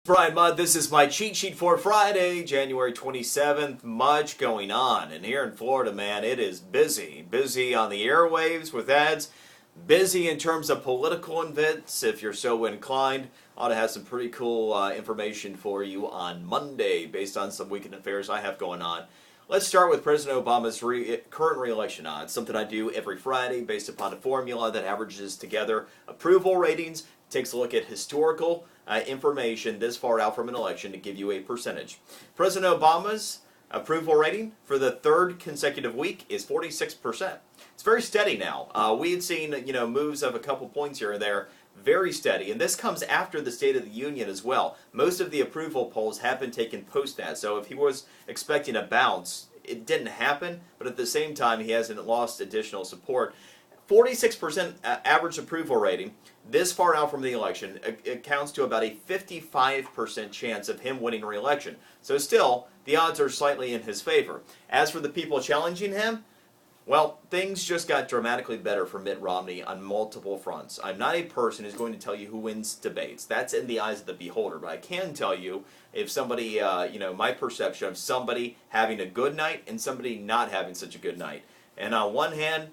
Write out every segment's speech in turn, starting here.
Brian Mudd, this is my cheat sheet for Friday, January 27th. Much going on. And here in Florida, man, it is busy. Busy on the airwaves with ads. Busy in terms of political events, if you're so inclined. Ought to have some pretty cool information for you on Monday based on some weekend affairs I have going on. Let's start with President Obama's current re-election odds, something I do every Friday based upon a formula that averages together approval ratings, takes a look at historical information this far out from an election to give you a percentage. President Obama's approval rating for the third consecutive week is 46%. It's very steady now. We had seen moves of a couple points here and there, very steady, and this comes after the State of the Union as well. Most of the approval polls have been taken post that, so if he was expecting a bounce, it didn't happen, but at the same time he hasn't lost additional support. 46% average approval rating this far out from the election accounts to about a 55% chance of him winning re-election. So still, the odds are slightly in his favor. As for the people challenging him, well, things just got dramatically better for Mitt Romney on multiple fronts. I'm not a person who's going to tell you who wins debates. That's in the eyes of the beholder. But I can tell you if somebody, my perception of somebody having a good night and somebody not having such a good night. And on one hand,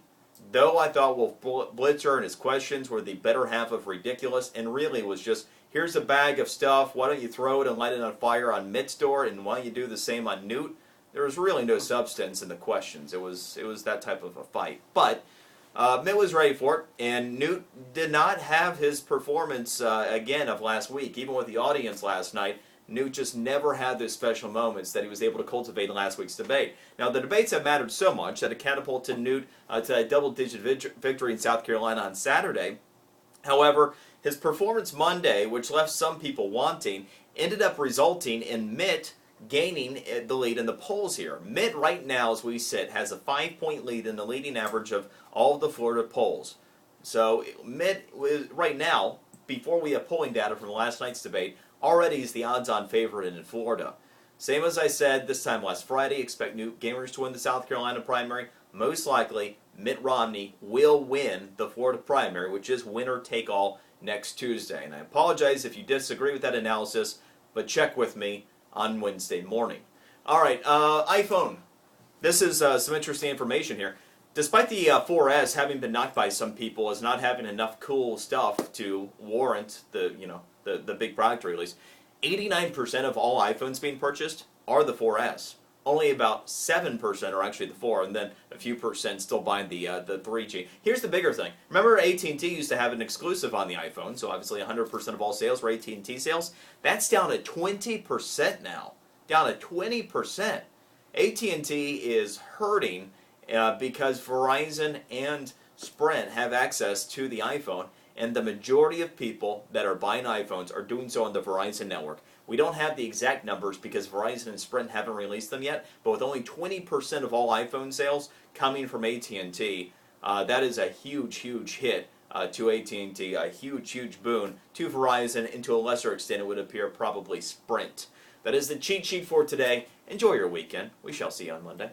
though I thought Wolf Blitzer and his questions were the better half of ridiculous, and really was just, here's a bag of stuff, why don't you throw it and light it on fire on Mitt's door, and why don't you do the same on Newt? There was really no substance in the questions. It was that type of a fight. But Mitt was ready for it, and Newt did not have his performance again of last week. Even with the audience last night, Newt just never had those special moments that he was able to cultivate in last week's debate. Now, the debates have mattered so much that it catapulted Newt to a double-digit victory in South Carolina on Saturday. However, his performance Monday, which left some people wanting, ended up resulting in Mitt gaining the lead in the polls here. Mitt right now, as we sit, has a 5-point lead in the leading average of all of the Florida polls. So Mitt, right now, before we have polling data from last night's debate, already is the odds-on favorite in Florida. Same as I said this time last Friday, expect Newt Gingrich to win the South Carolina primary. Most likely, Mitt Romney will win the Florida primary, which is winner-take-all next Tuesday. And I apologize if you disagree with that analysis, but check with me on Wednesday morning. All right, iPhone. This is some interesting information here. Despite the 4S having been knocked by some people as not having enough cool stuff to warrant the big product release, 89% of all iPhones being purchased are the 4S. Only about 7% are actually the 4, and then a few percent still buying the 3G. Here's the bigger thing. Remember AT&T used to have an exclusive on the iPhone, so obviously 100% of all sales were AT&T sales. That's down to 20% now. Down to 20%. AT&T is hurting because Verizon and Sprint have access to the iPhone, and the majority of people that are buying iPhones are doing so on the Verizon network. We don't have the exact numbers because Verizon and Sprint haven't released them yet, but with only 20% of all iPhone sales coming from AT&T, that is a huge, huge hit to AT&T, a huge, huge boon to Verizon, and to a lesser extent it would appear probably Sprint. That is the cheat sheet for today. Enjoy your weekend. We shall see you on Monday.